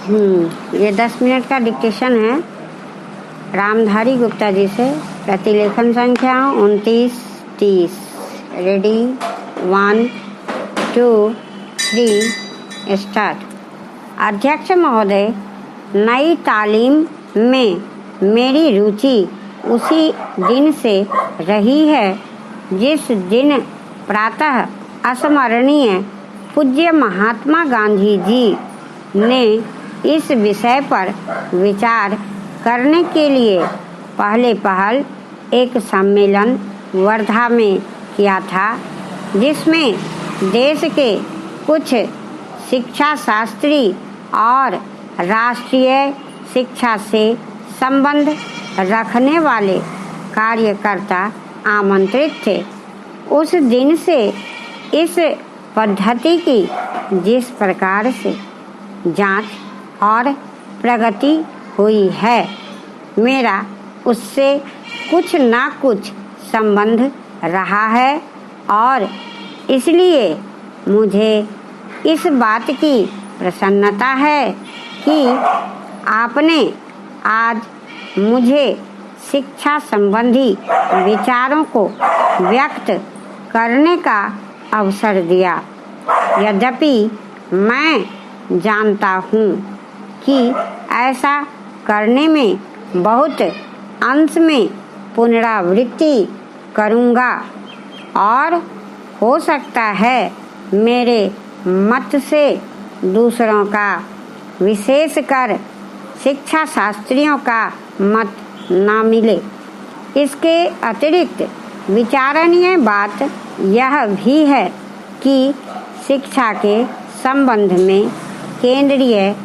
ये 10 मिनट का डिक्टेशन है रामधारी गुप्ता जी से। प्रतिलेखन संख्या 29-30। Ready 1 2 3 start. अध्यक्ष महोदय, नई तालीम में मेरी रुचि उसी दिन से रही है जिस दिन प्रातः अस्मरणीय पूज्य महात्मा गांधी जी ने इस विषय पर विचार करने के लिए पहल एक सम्मेलन वर्धा में किया था, जिसमें देश के कुछ शिक्षा शास्त्री और राष्ट्रीय शिक्षा से संबंध रखने वाले कार्यकर्ता आमंत्रित थे। उस दिन से इस पद्धति की जिस प्रकार से जांच और प्रगति हुई है, मेरा उससे कुछ ना कुछ संबंध रहा है और इसलिए मुझे इस बात की प्रसन्नता है कि आपने आज मुझे शिक्षा संबंधी विचारों को व्यक्त करने का अवसर दिया। यद्यपि मैं जानता हूँ कि ऐसा करने में बहुत अंश में पुनरावृत्ति करूँगा और हो सकता है मेरे मत से दूसरों का, विशेषकर शिक्षा शास्त्रियों का मत ना मिले। इसके अतिरिक्त विचारणीय बात यह भी है कि शिक्षा के संबंध में केंद्रीय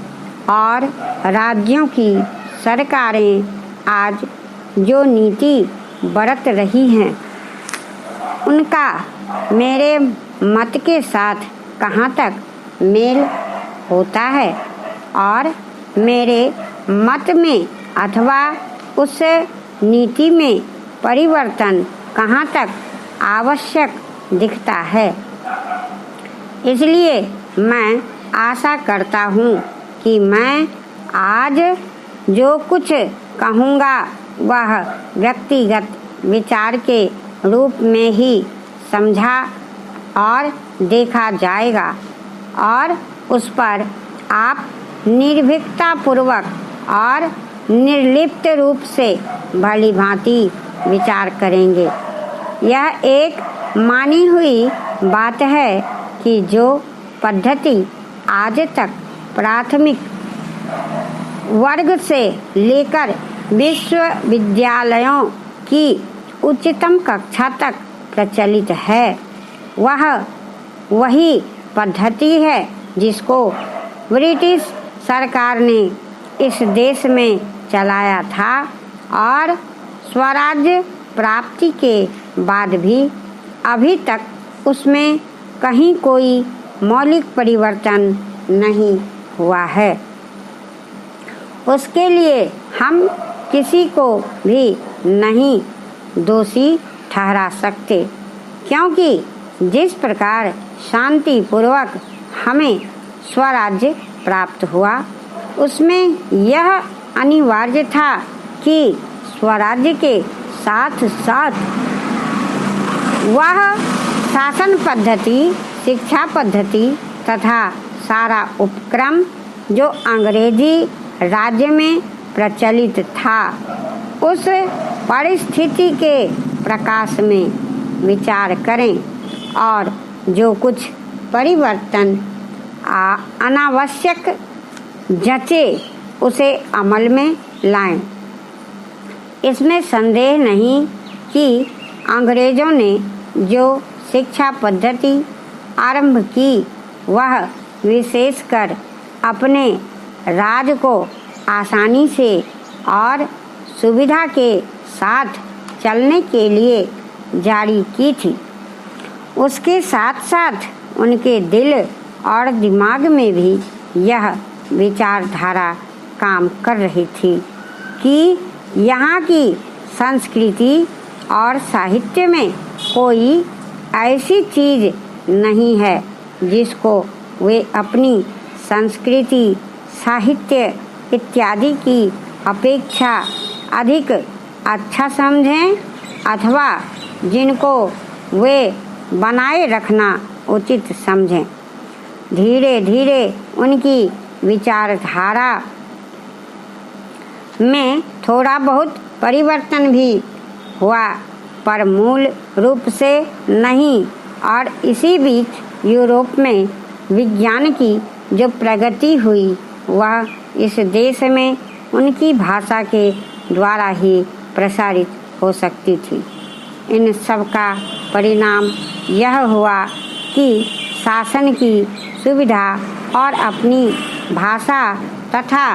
और राज्यों की सरकारें आज जो नीति बरत रही हैं, उनका मेरे मत के साथ कहाँ तक मेल होता है और मेरे मत में अथवा उस नीति में परिवर्तन कहाँ तक आवश्यक दिखता है। इसलिए मैं आशा करता हूँ कि मैं आज जो कुछ कहूँगा वह व्यक्तिगत विचार के रूप में ही समझा और देखा जाएगा और उस पर आप निर्भीकता पूर्वक और निर्लिप्त रूप से भली भांति विचार करेंगे। यह एक मानी हुई बात है कि जो पद्धति आज तक प्राथमिक वर्ग से लेकर विश्वविद्यालयों की उच्चतम कक्षा तक प्रचलित है, वह वही पद्धति है जिसको ब्रिटिश सरकार ने इस देश में चलाया था और स्वराज्य प्राप्ति के बाद भी अभी तक उसमें कहीं कोई मौलिक परिवर्तन नहीं हुआ है। उसके लिए हम किसी को भी नहीं दोषी ठहरा सकते, क्योंकि जिस प्रकार शांतिपूर्वक हमें स्वराज्य प्राप्त हुआ, उसमें यह अनिवार्य था कि स्वराज्य के साथ साथ वह शासन पद्धति, शिक्षा पद्धति तथा सारा उपक्रम जो अंग्रेजी राज्य में प्रचलित था, उस परिस्थिति के प्रकाश में विचार करें और जो कुछ परिवर्तन अनावश्यक जचे उसे अमल में लाएं। इसमें संदेह नहीं कि अंग्रेजों ने जो शिक्षा पद्धति आरंभ की, वह विशेषकर अपने राज को आसानी से और सुविधा के साथ चलने के लिए जारी की थी। उसके साथ साथ उनके दिल और दिमाग में भी यह विचारधारा काम कर रही थी कि यहाँ की संस्कृति और साहित्य में कोई ऐसी चीज़ नहीं है जिसको वे अपनी संस्कृति साहित्य इत्यादि की अपेक्षा अधिक अच्छा समझें अथवा जिनको वे बनाए रखना उचित समझें। धीरे धीरे उनकी विचारधारा में थोड़ा बहुत परिवर्तन भी हुआ, पर मूल रूप से नहीं। और इसी बीच यूरोप में विज्ञान की जो प्रगति हुई वह इस देश में उनकी भाषा के द्वारा ही प्रसारित हो सकती थी। इन सब का परिणाम यह हुआ कि शासन की सुविधा और अपनी भाषा तथा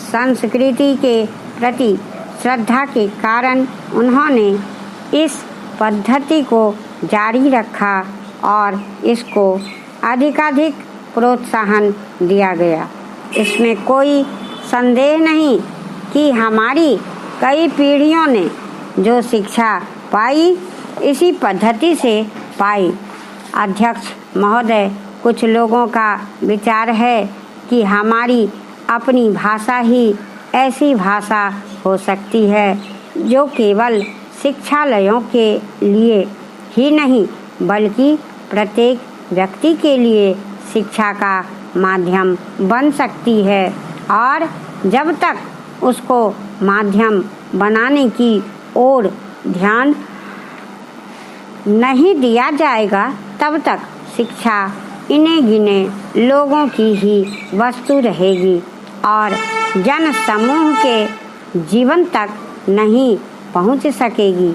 संस्कृति के प्रति श्रद्धा के कारण उन्होंने इस पद्धति को जारी रखा और इसको अधिकाधिक प्रोत्साहन दिया गया। इसमें कोई संदेह नहीं कि हमारी कई पीढ़ियों ने जो शिक्षा पाई इसी पद्धति से पाई। अध्यक्ष महोदय, कुछ लोगों का विचार है कि हमारी अपनी भाषा ही ऐसी भाषा हो सकती है जो केवल शिक्षालयों के लिए ही नहीं बल्कि प्रत्येक व्यक्ति के लिए शिक्षा का माध्यम बन सकती है। और जब तक उसको माध्यम बनाने की ओर ध्यान नहीं दिया जाएगा तब तक शिक्षा इने गिने लोगों की ही वस्तु रहेगी और जन समूह के जीवन तक नहीं पहुंच सकेगी।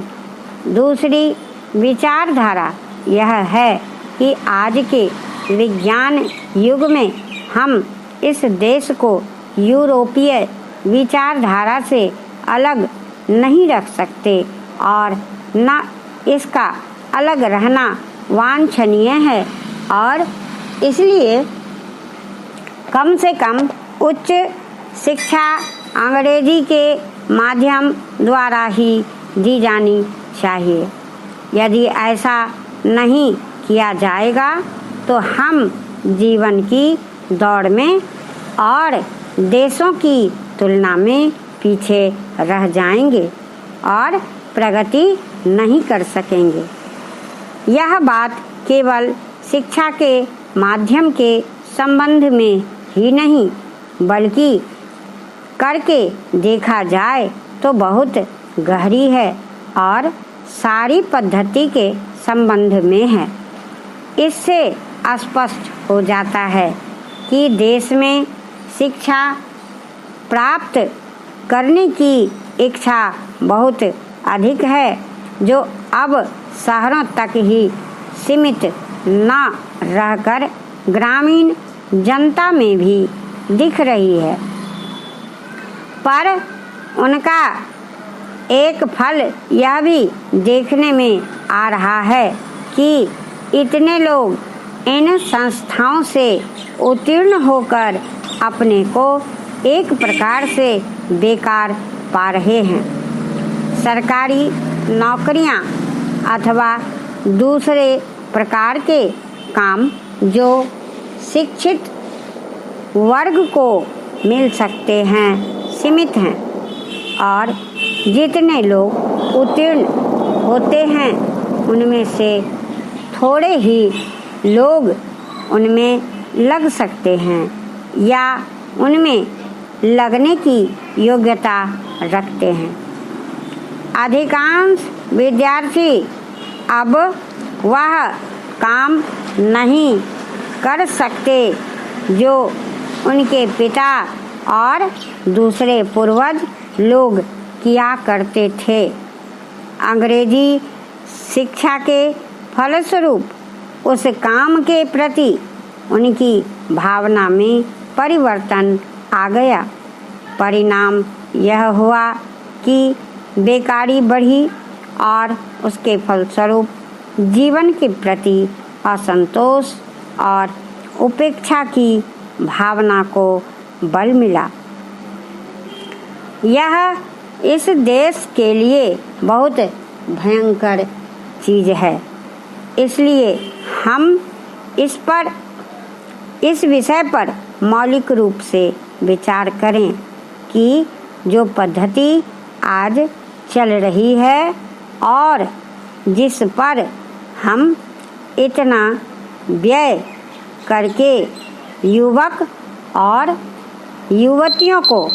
दूसरी विचारधारा यह है कि आज के विज्ञान युग में हम इस देश को यूरोपीय विचारधारा से अलग नहीं रख सकते और न इसका अलग रहना वांछनीय है और इसलिए कम से कम उच्च शिक्षा अंग्रेजी के माध्यम द्वारा ही दी जानी चाहिए। यदि ऐसा नहीं किया जाएगा तो हम जीवन की दौड़ में और देशों की तुलना में पीछे रह जाएंगे और प्रगति नहीं कर सकेंगे। यह बात केवल शिक्षा के माध्यम के संबंध में ही नहीं बल्कि करके देखा जाए तो बहुत गहरी है और सारी पद्धति के संबंध में है। इससे स्पष्ट हो जाता है कि देश में शिक्षा प्राप्त करने की इच्छा बहुत अधिक है जो अब शहरों तक ही सीमित न रहकर ग्रामीण जनता में भी दिख रही है। पर उनका एक फल यह भी देखने में आ रहा है कि इतने लोग इन संस्थाओं से उत्तीर्ण होकर अपने को एक प्रकार से बेकार पा रहे हैं। सरकारी नौकरियां अथवा दूसरे प्रकार के काम जो शिक्षित वर्ग को मिल सकते हैं सीमित हैं और जितने लोग उत्तीर्ण होते हैं उनमें से थोड़े ही लोग उनमें लग सकते हैं या उनमें लगने की योग्यता रखते हैं। अधिकांश विद्यार्थी अब वह काम नहीं कर सकते जो उनके पिता और दूसरे पूर्वज लोग किया करते थे। अंग्रेजी शिक्षा के फलस्वरूप उस काम के प्रति उनकी भावना में परिवर्तन आ गया। परिणाम यह हुआ कि बेकारी बढ़ी और उसके फलस्वरूप जीवन के प्रति असंतोष और उपेक्षा की भावना को बल मिला। यह इस देश के लिए बहुत भयंकर चीज है। इसलिए हम इस विषय पर मौलिक रूप से विचार करें कि जो पद्धति आज चल रही है और जिस पर हम इतना व्यय करके युवक और युवतियों को